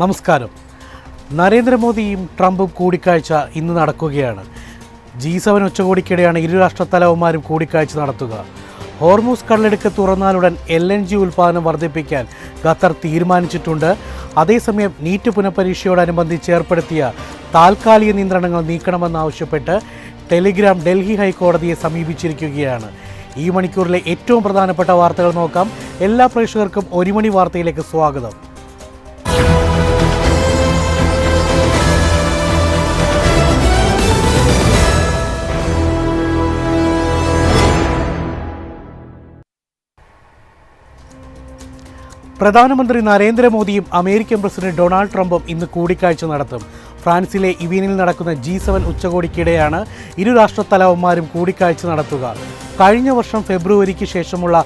നമസ്കാരം. നരേന്ദ്രമോദിയും ട്രംപും കൂടിക്കാഴ്ച ഇന്ന് നടക്കുകയാണ്. G7 ഉച്ചകോടിക്കിടെയാണ് ഇരു രാഷ്ട്രത്തലവന്മാരും കൂടിക്കാഴ്ച നടത്തുക. ഹോർമൂസ് കടലിടുക്ക് തുറന്നാലുടൻ LNG ഉൽപ്പാദനം വർദ്ധിപ്പിക്കാൻ ഖത്തർ തീരുമാനിച്ചിട്ടുണ്ട്. അതേസമയം നീറ്റ് പുനഃപരീക്ഷയോടനുബന്ധിച്ച് ഏർപ്പെടുത്തിയ താൽക്കാലിക നിയന്ത്രണങ്ങൾ നീക്കണമെന്നാവശ്യപ്പെട്ട് ടെലിഗ്രാം ഡൽഹി ഹൈക്കോടതിയെ സമീപിച്ചിരിക്കുകയാണ്. ഈ മണിക്കൂറിലെ ഏറ്റവും പ്രധാനപ്പെട്ട വാർത്തകൾ നോക്കാം. എല്ലാ പ്രേക്ഷകർക്കും ഒരു മണി വാർത്തയിലേക്ക് സ്വാഗതം. പ്രധാനമന്ത്രി നരേന്ദ്രമോദിയും അമേരിക്കൻ പ്രസിഡന്റ് ഡൊണാൾഡ് ട്രംപും ഇന്ന് കൂടിക്കാഴ്ച നടത്തും. ഫ്രാൻസിലെ ഇവീനിൽ നടക്കുന്ന G7 ഉച്ചകോടിക്കിടെയാണ് ഇരു രാഷ്ട്രത്തലവന്മാരും കൂടിക്കാഴ്ച നടത്തുക. കഴിഞ്ഞ വർഷം ഫെബ്രുവരിക്ക് ശേഷമുള്ള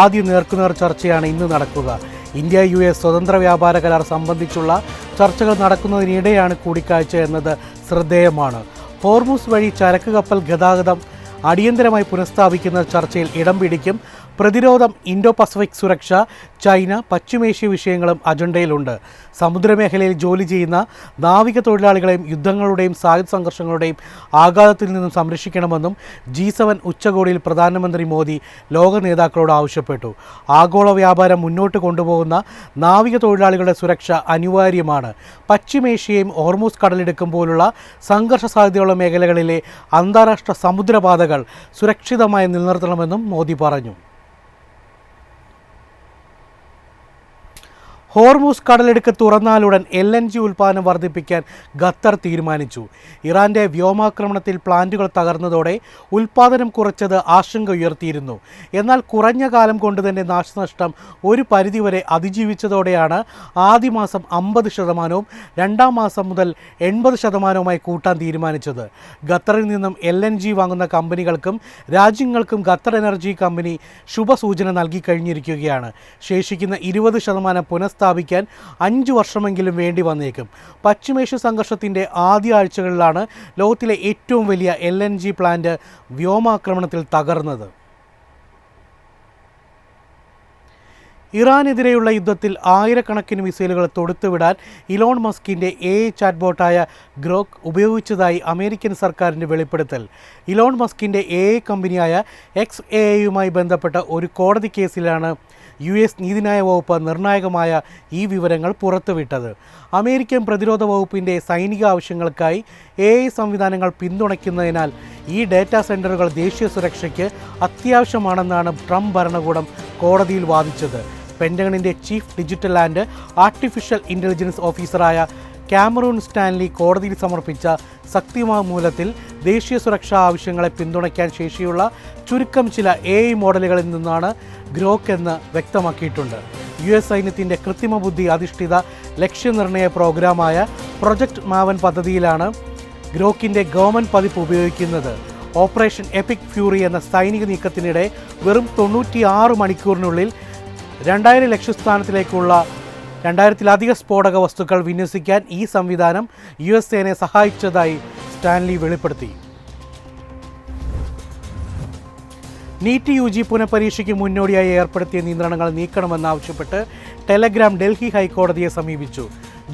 ആദ്യ നേർക്കുനേർ ചർച്ചയാണ് ഇന്ന് നടക്കുക. ഇന്ത്യ-US സ്വതന്ത്ര വ്യാപാര കരാർ സംബന്ധിച്ചുള്ള ചർച്ചകൾ നടക്കുന്നതിനിടെയാണ് കൂടിക്കാഴ്ച എന്നത് ശ്രദ്ധേയമാണ്. ഹോർമൂസ് വഴി ചരക്ക് കപ്പൽ ഗതാഗതം അടിയന്തരമായി പുനഃസ്ഥാപിക്കുന്ന ചർച്ചയിൽ ഇടം പിടിക്കും. പ്രതിരോധം, ഇൻഡോ പസഫിക് സുരക്ഷ, ചൈന, പശ്ചിമേഷ്യ വിഷയങ്ങളും അജണ്ടയിലുണ്ട്. സമുദ്രമേഖലയിൽ ജോലി ചെയ്യുന്ന നാവിക തൊഴിലാളികളെയും യുദ്ധങ്ങളുടെയും സായുധ സംഘർഷങ്ങളുടെയും ആഘാതത്തിൽ നിന്നും സംരക്ഷിക്കണമെന്നും G7 ഉച്ചകോടിയിൽ പ്രധാനമന്ത്രി മോദി ലോക നേതാക്കളോട് ആവശ്യപ്പെട്ടു. ആഗോള വ്യാപാരം മുന്നോട്ട് കൊണ്ടുപോകുന്ന നാവിക തൊഴിലാളികളുടെ സുരക്ഷ അനിവാര്യമാണ്. പശ്ചിമേഷ്യയും ഹോർമൂസ് കടലിടുക്കും പോലുള്ള സംഘർഷ സാധ്യതയുള്ള മേഖലകളിലെ അന്താരാഷ്ട്ര സമുദ്രപാതകൾ സുരക്ഷിതമായി നിലനിർത്തണമെന്നും മോദി പറഞ്ഞു. ഹോർമൂസ് കടലിടുക്ക് തുറന്നാലുടൻ LNG ഉൽപ്പാദനം വർദ്ധിപ്പിക്കാൻ ഖത്തർ തീരുമാനിച്ചു. ഇറാന്റെ വ്യോമാക്രമണത്തിൽ പ്ലാന്റുകൾ തകർന്നതോടെ ഉൽപ്പാദനം കുറച്ചത് ആശങ്ക ഉയർത്തിയിരുന്നു. എന്നാൽ കുറഞ്ഞ കാലം കൊണ്ട് തന്നെ നാശനഷ്ടം ഒരു പരിധിവരെ അതിജീവിച്ചതോടെയാണ് ആദ്യ മാസം 50%, രണ്ടാം മാസം മുതൽ 80% കൂട്ടാൻ തീരുമാനിച്ചത്. ഖത്തറിൽ നിന്നും LNG വാങ്ങുന്ന കമ്പനികൾക്കും രാജ്യങ്ങൾക്കും ഖത്തർ എനർജി കമ്പനി ശുഭസൂചന നൽകി കഴിഞ്ഞിരിക്കുകയാണ്. ശേഷിക്കുന്ന 20% പുനഃസ്ഥാപിക്കാൻ 5 വർഷമെങ്കിലും വേണ്ടി വന്നേക്കും. പശ്ചിമേഷ്യ സംഘർഷത്തിൻ്റെ ആദ്യ ആഴ്ചകളിലാണ് ലോകത്തിലെ ഏറ്റവും വലിയ LNG പ്ലാന്റ് വ്യോമാക്രമണത്തിൽ തകർന്നത്. ഇറാനെതിരെയുള്ള യുദ്ധത്തിൽ ആയിരക്കണക്കിന് മിസൈലുകൾ തൊടുത്തുവിടാൻ ഇലോൺ മസ്കിൻ്റെ AI ചാറ്റ്ബോട്ടായ ഗ്രോക്ക് ഉപയോഗിച്ചതായി അമേരിക്കൻ സർക്കാരിൻ്റെ വെളിപ്പെടുത്തൽ. ഇലോൺ മസ്കിൻ്റെ AI കമ്പനിയായ XAIയുമായി ബന്ധപ്പെട്ട ഒരു കോടതി കേസിലാണ് US നീതിന്യായ വകുപ്പ് നിർണായകമായ ഈ വിവരങ്ങൾ പുറത്തുവിട്ടത്. അമേരിക്കൻ പ്രതിരോധ വകുപ്പിൻ്റെ സൈനിക ആവശ്യങ്ങൾക്കായി AI സംവിധാനങ്ങൾ പിന്തുണയ്ക്കുന്നതിനാൽ ഈ ഡാറ്റാ സെൻ്ററുകൾ ദേശീയ സുരക്ഷയ്ക്ക് അത്യാവശ്യമാണെന്നാണ് ട്രംപ് ഭരണകൂടം കോടതിയിൽ വാദിച്ചത്. പെൻറ്റഗണിൻ്റെ chief digital and artificial intelligence ഓഫീസറായ കാമറൂൺ സ്റ്റാൻലി കോടതിയിൽ സമർപ്പിച്ച സത്യവാങ്മൂലത്തിൽ ദേശീയ സുരക്ഷാ ആവശ്യങ്ങളെ പിന്തുണയ്ക്കാൻ ശേഷിയുള്ള ചുരുക്കം ചില AI മോഡലുകളിൽ നിന്നാണ് ഗ്രോക്ക് എന്ന് വ്യക്തമാക്കിയിട്ടുണ്ട്. US സൈന്യത്തിൻ്റെ കൃത്രിമ ബുദ്ധി അധിഷ്ഠിത ലക്ഷ്യനിർണയ പ്രോഗ്രാമായ പ്രൊജക്ട് മാവൻ പദ്ധതിയിലാണ് ഗ്രോക്കിൻ്റെ ഗവൺമെൻറ് പതിപ്പ് ഉപയോഗിക്കുന്നത്. ഓപ്പറേഷൻ എപ്പിക് ഫ്യൂറി എന്ന സൈനിക നീക്കത്തിനിടെ വെറും 96 മണിക്കൂറിനുള്ളിൽ 2000 ലക്ഷ്യസ്ഥാനത്തിലേക്കുള്ള 2000-ലധികം സ്ഫോടക വസ്തുക്കൾ വിന്യസിക്കാൻ ഈ സംവിധാനം US സേനയെ സഹായിച്ചതായി സ്റ്റാൻലി വെളിപ്പെടുത്തി. നീറ്റ് UG പുനഃപരീക്ഷയ്ക്ക് മുന്നോടിയായി ഏർപ്പെടുത്തിയ നിയന്ത്രണങ്ങൾ നീക്കണമെന്നാവശ്യപ്പെട്ട് ടെലഗ്രാം ഡൽഹി ഹൈക്കോടതിയെ സമീപിച്ചു.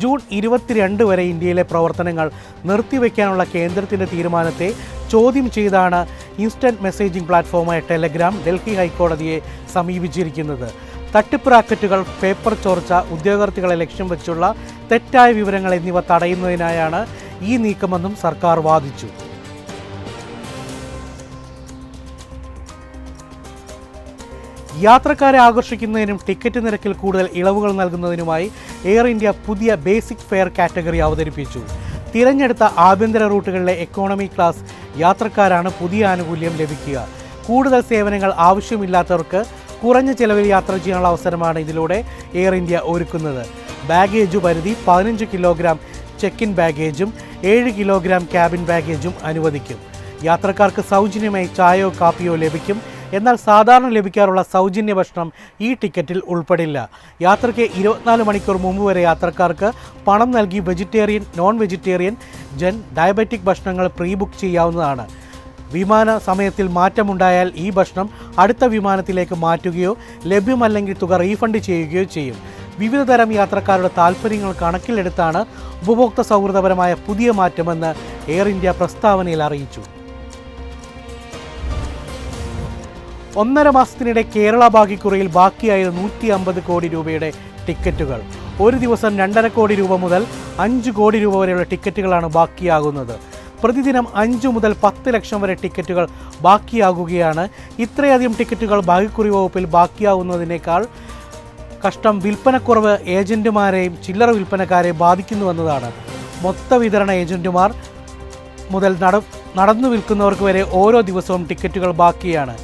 ജൂൺ 22 വരെ ഇന്ത്യയിലെ പ്രവർത്തനങ്ങൾ നിർത്തിവെക്കാനുള്ള കേന്ദ്രത്തിൻ്റെ തീരുമാനത്തെ ചോദ്യം ചെയ്താണ് ഇൻസ്റ്റൻറ്റ് മെസ്സേജിംഗ് പ്ലാറ്റ്ഫോമായ ടെലഗ്രാം ഡൽഹി ഹൈക്കോടതിയെ സമീപിച്ചിരിക്കുന്നത്. തട്ടിപ്പ് റാക്കറ്റുകൾ, പേപ്പർ ചോർച്ച, ഉദ്യോഗാർത്ഥികളെ ലക്ഷ്യം വെച്ചുള്ള തെറ്റായ വിവരങ്ങൾ എന്നിവ തടയുന്നതിനായാണ് ഈ നീക്കമെന്നും സർക്കാർ വാദിച്ചു. യാത്രക്കാരെ ആകർഷിക്കുന്നതിനും ടിക്കറ്റ് നിരക്കിൽ കൂടുതൽ ഇളവുകൾ നൽകുന്നതിനുമായി എയർ ഇന്ത്യ പുതിയ ബേസിക് ഫെയർ കാറ്റഗറി അവതരിപ്പിച്ചു. തിരഞ്ഞെടുത്ത ആഭ്യന്തര റൂട്ടുകളിലെ എക്കോണമി ക്ലാസ് യാത്രക്കാരാണ് പുതിയ ആനുകൂല്യം ലഭിക്കുക. കൂടുതൽ സേവനങ്ങൾ ആവശ്യമില്ലാത്തവർക്ക് കുറഞ്ഞ ചെലവിൽ യാത്ര ചെയ്യാനുള്ള അവസരമാണ് ഇതിലൂടെ എയർ ഇന്ത്യ ഒരുക്കുന്നത്. ബാഗേജ് പരിധി 15 കിലോഗ്രാം ചെക്ക് ഇൻ ബാഗേജും 7 കിലോഗ്രാം ക്യാബിൻ ബാഗേജും അനുവദിക്കും. യാത്രക്കാർക്ക് സൗജന്യമായി ചായയോ കാപ്പിയോ ലഭിക്കും. എന്നാൽ സാധാരണ ലഭിക്കാറുള്ള സൗജന്യ ഭക്ഷണം ഈ ടിക്കറ്റിൽ ഉൾപ്പെടില്ല. യാത്രയ്ക്ക് 24 മണിക്കൂർ മുമ്പ് വരെ യാത്രക്കാർക്ക് പണം നൽകി വെജിറ്റേറിയൻ, നോൺ വെജിറ്റേറിയൻ, ഡയബറ്റിക് ഭക്ഷണങ്ങൾ പ്രീ ബുക്ക് ചെയ്യാവുന്നതാണ്. വിമാന സമയത്തിൽ മാറ്റമുണ്ടായാൽ ഈ ഭക്ഷണം അടുത്ത വിമാനത്തിലേക്ക് മാറ്റുകയോ ലഭ്യമല്ലെങ്കിൽ തുക റീഫണ്ട് ചെയ്യുകയോ ചെയ്യും. വിവിധതരം യാത്രക്കാരുടെ താൽപ്പര്യങ്ങൾ കണക്കിലെടുത്താണ് ഉപഭോക്തൃ സൗഹൃദപരമായ പുതിയ മാറ്റമെന്ന് എയർ ഇന്ത്യ പ്രസ്താവനയിൽ അറിയിച്ചു. 1.5 മാസത്തിനിടെ കേരള ഭാഗ്യക്കുറിയിൽ ബാക്കിയായത് 150 കോടി രൂപയുടെ ടിക്കറ്റുകൾ. ഒരു ദിവസം 2.5 കോടി രൂപ മുതൽ 5 കോടി രൂപ വരെയുള്ള ടിക്കറ്റുകളാണ് ബാക്കിയാകുന്നത്. പ്രതിദിനം 5 മുതൽ 10 ലക്ഷം വരെ ടിക്കറ്റുകൾ ബാക്കിയാകുകയാണ്. ഇത്രയധികം ടിക്കറ്റുകൾ ഭാഗ്യക്കുറി വകുപ്പിൽ ബാക്കിയാകുന്നതിനേക്കാൾ കഷ്ടം വിൽപ്പനക്കുറവ് ഏജന്റുമാരെയും ചില്ലറ വിൽപ്പനക്കാരെയും ബാധിക്കുന്നുവെന്നതാണ്. മൊത്ത വിതരണ ഏജന്റുമാർ മുതൽ നടന്നു വിൽക്കുന്നവർക്ക് വരെ ഓരോ ദിവസവും ടിക്കറ്റുകൾ ബാക്കിയാണ്.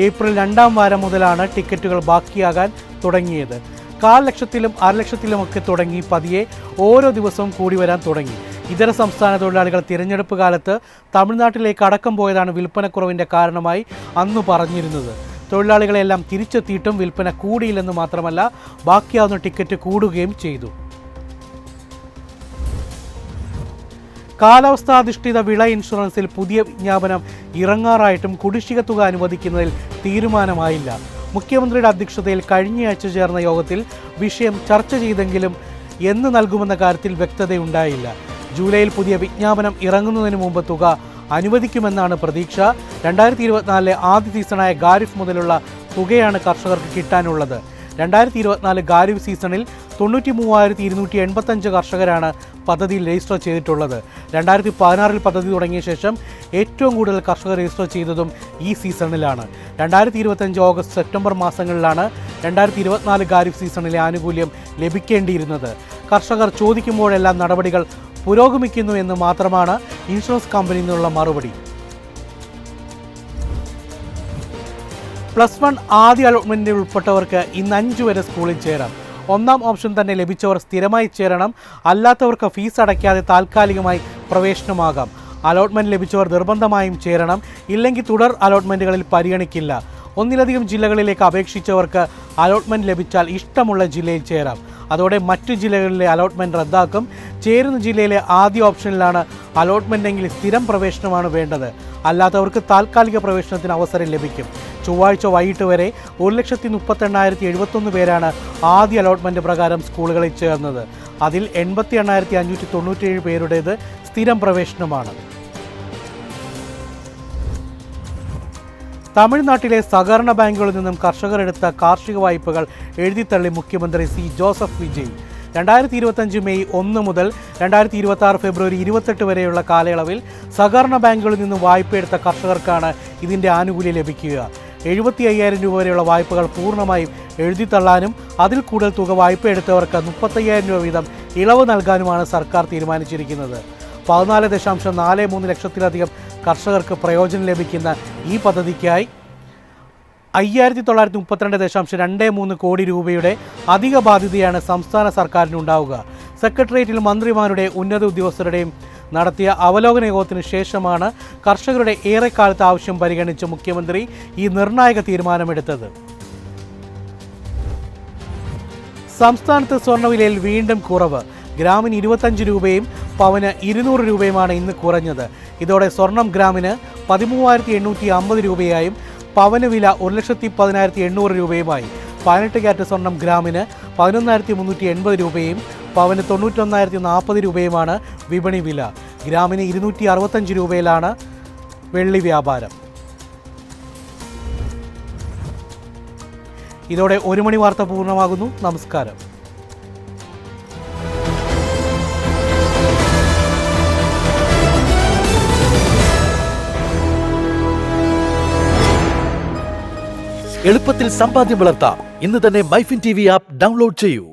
ഏപ്രിൽ 2ാം വാരം മുതലാണ് ടിക്കറ്റുകൾ ബാക്കിയാകാൻ തുടങ്ങിയത്. 1/4 ലക്ഷത്തിലും 1/2 ലക്ഷത്തിലുമൊക്കെ തുടങ്ങി പതിയെ ഓരോ ദിവസവും കൂടി വരാൻ തുടങ്ങി. ഇതര സംസ്ഥാന തൊഴിലാളികൾ തിരഞ്ഞെടുപ്പ് കാലത്ത് തമിഴ്നാട്ടിലേക്ക് അടക്കം പോയതാണ് വിൽപ്പനക്കുറവിൻ്റെ കാരണമായി അന്ന് പറഞ്ഞിരുന്നത്. തൊഴിലാളികളെല്ലാം തിരിച്ചെത്തിയിട്ടും വിൽപ്പന കൂടിയില്ലെന്ന് മാത്രമല്ല, ബാക്കിയാവുന്ന ടിക്കറ്റ് കൂടുകയും ചെയ്തു. കാലാവസ്ഥാധിഷ്ഠിത വിള ഇൻഷുറൻസിൽ പുതിയ വിജ്ഞാപനം ഇറങ്ങാറായിട്ടും കുടിശ്ശിക തുക അനുവദിക്കുന്നതിൽ തീരുമാനമായില്ല. മുഖ്യമന്ത്രിയുടെ അധ്യക്ഷതയിൽ കഴിഞ്ഞയാഴ്ച ചേർന്ന യോഗത്തിൽ വിഷയം ചർച്ച ചെയ്തെങ്കിലും എന്ന് നൽകുമെന്ന കാര്യത്തിൽ വ്യക്തതയുണ്ടായില്ല. ജൂലൈയിൽ പുതിയ വിജ്ഞാപനം ഇറങ്ങുന്നതിന് മുമ്പ് തുക അനുവദിക്കുമെന്നാണ് പ്രതീക്ഷ. 2024 ആദ്യ സീസണായ ഖാരിഫ് മുതലുള്ള തുകയാണ് കർഷകർക്ക് കിട്ടാനുള്ളത്. 2024 ഖാരിഫ് സീസണിൽ 93,285 കർഷകരാണ് പദ്ധതിയിൽ രജിസ്റ്റർ ചെയ്തിട്ടുള്ളത്. 2016 പദ്ധതി തുടങ്ങിയ ശേഷം ഏറ്റവും കൂടുതൽ കർഷകർ രജിസ്റ്റർ ചെയ്തതും ഈ സീസണിലാണ്. 2025 ഓഗസ്റ്റ് സെപ്റ്റംബർ മാസങ്ങളിലാണ് 2024 ഖാരിഫ് സീസണിലെ ആനുകൂല്യം ലഭിക്കേണ്ടിയിരുന്നത്. കർഷകർ ചോദിക്കുമ്പോഴെല്ലാം നടപടികൾ പുരോഗമിക്കുന്നു എന്ന് മാത്രമാണ് ഇൻഷുറൻസ് കമ്പനിയിൽ നിന്നുള്ള മറുപടി. +1 ആദ്യ അലോട്ട്മെൻറ്റിൽ ഉൾപ്പെട്ടവർക്ക് ഇന്ന് 5 വരെ സ്കൂളിൽ ചേരാം. 1ാം ഓപ്ഷൻ തന്നെ ലഭിച്ചവർ സ്ഥിരമായി ചേരണം. അല്ലാത്തവർക്ക് ഫീസ് അടയ്ക്കാതെ താൽക്കാലികമായി പ്രവേശനമാകാം. അലോട്ട്മെൻറ്റ് ലഭിച്ചവർ നിർബന്ധമായും ചേരണം. ഇല്ലെങ്കിൽ തുടർ അലോട്ട്മെൻറ്റുകളിൽ പരിഗണിക്കില്ല. ഒന്നിലധികം ജില്ലകളിലേക്ക് അപേക്ഷിച്ചവർക്ക് അലോട്ട്മെൻറ്റ് ലഭിച്ചാൽ ഇഷ്ടമുള്ള ജില്ലയിൽ ചേരാം. അതോടെ മറ്റു ജില്ലകളിലെ അലോട്ട്മെൻറ്റ് റദ്ദാക്കും. ചേരുന്ന ജില്ലയിലെ ആദ്യ ഓപ്ഷനിലാണ് അലോട്ട്മെൻറ്റെങ്കിൽ സ്ഥിരം പ്രവേശനമാണ് വേണ്ടത്. അല്ലാത്തവർക്ക് താൽക്കാലിക പ്രവേശനത്തിന് അവസരം ലഭിക്കും. ചൊവ്വാഴ്ച വൈകിട്ട് വരെ 1,38,071 പേരാണ് ആദ്യ അലോട്ട്മെൻറ്റ് പ്രകാരം സ്കൂളുകളിൽ ചേർന്നത്. അതിൽ 88,597 പേരുടേത് സ്ഥിരം പ്രവേശനമാണ്. തമിഴ്നാട്ടിലെ സഹകരണ ബാങ്കുകളിൽ നിന്നും കർഷകർ എടുത്ത കാർഷിക വായ്പകൾ എഴുതിത്തള്ളി മുഖ്യമന്ത്രി സി ജോസഫ് വിജയ്. 2025 മെയ് 1 മുതൽ 2026 ഫെബ്രുവരി 28 വരെയുള്ള കാലയളവിൽ സഹകരണ ബാങ്കുകളിൽ നിന്നും വായ്പയെടുത്ത കർഷകർക്കാണ് ഇതിൻ്റെ ആനുകൂല്യം ലഭിക്കുക. 75,000 രൂപ വരെയുള്ള വായ്പകൾ പൂർണ്ണമായും എഴുതിത്തള്ളാനും അതിൽ കൂടുതൽ തുക വായ്പയെടുത്തവർക്ക് 35,000 രൂപ വീതം ഇളവ് നൽകാനുമാണ് സർക്കാർ തീരുമാനിച്ചിരിക്കുന്നത്. 14.43 ലക്ഷത്തിലധികം കർഷകർക്ക് പ്രയോജനം ലഭിക്കുന്ന ഈ പദ്ധതിക്കായി 5,932.23 കോടി രൂപയുടെ അധിക ബാധ്യതയാണ് സംസ്ഥാന സർക്കാരിനുണ്ടാവുക. സെക്രട്ടേറിയറ്റിൽ മന്ത്രിമാരുടെ ഉന്നത ഉദ്യോഗസ്ഥരുടെയും നടത്തിയ അവലോകന യോഗത്തിന് ശേഷമാണ് കർഷകരുടെ ഏറെക്കാലത്തെ ആവശ്യം പരിഗണിച്ച് മുഖ്യമന്ത്രി ഈ നിർണായക തീരുമാനമെടുത്തത്. സംസ്ഥാനത്ത് സ്വർണ്ണവിലയിൽ വീണ്ടും കുറവ്. ഗ്രാമിന് 25 രൂപയും പവന് 200 രൂപയുമാണ് ഇന്ന് കുറഞ്ഞത്. ഇതോടെ സ്വർണം ഗ്രാമിന് 13,850 രൂപയായും പവന് വില 1,10,800 രൂപയുമായി. 18 ക്യാരറ്റ് സ്വർണം ഗ്രാമിന് 11,380 രൂപയും പവന് 91,040 രൂപയുമാണ് വിപണി വില. ഗ്രാമിന് 265 രൂപയിലാണ് വെള്ളി വ്യാപാരം. ഇതോടെ 1 മണി വാർത്ത പൂർണ്ണമാകുന്നു. നമസ്കാരം. എളുപ്പത്തിൽ സമ്പാദ്യം വളർത്താം. ഇന്ന് തന്നെ മൈഫിൻ TV ആപ്പ് ഡൗൺലോഡ് ചെയ്യൂ.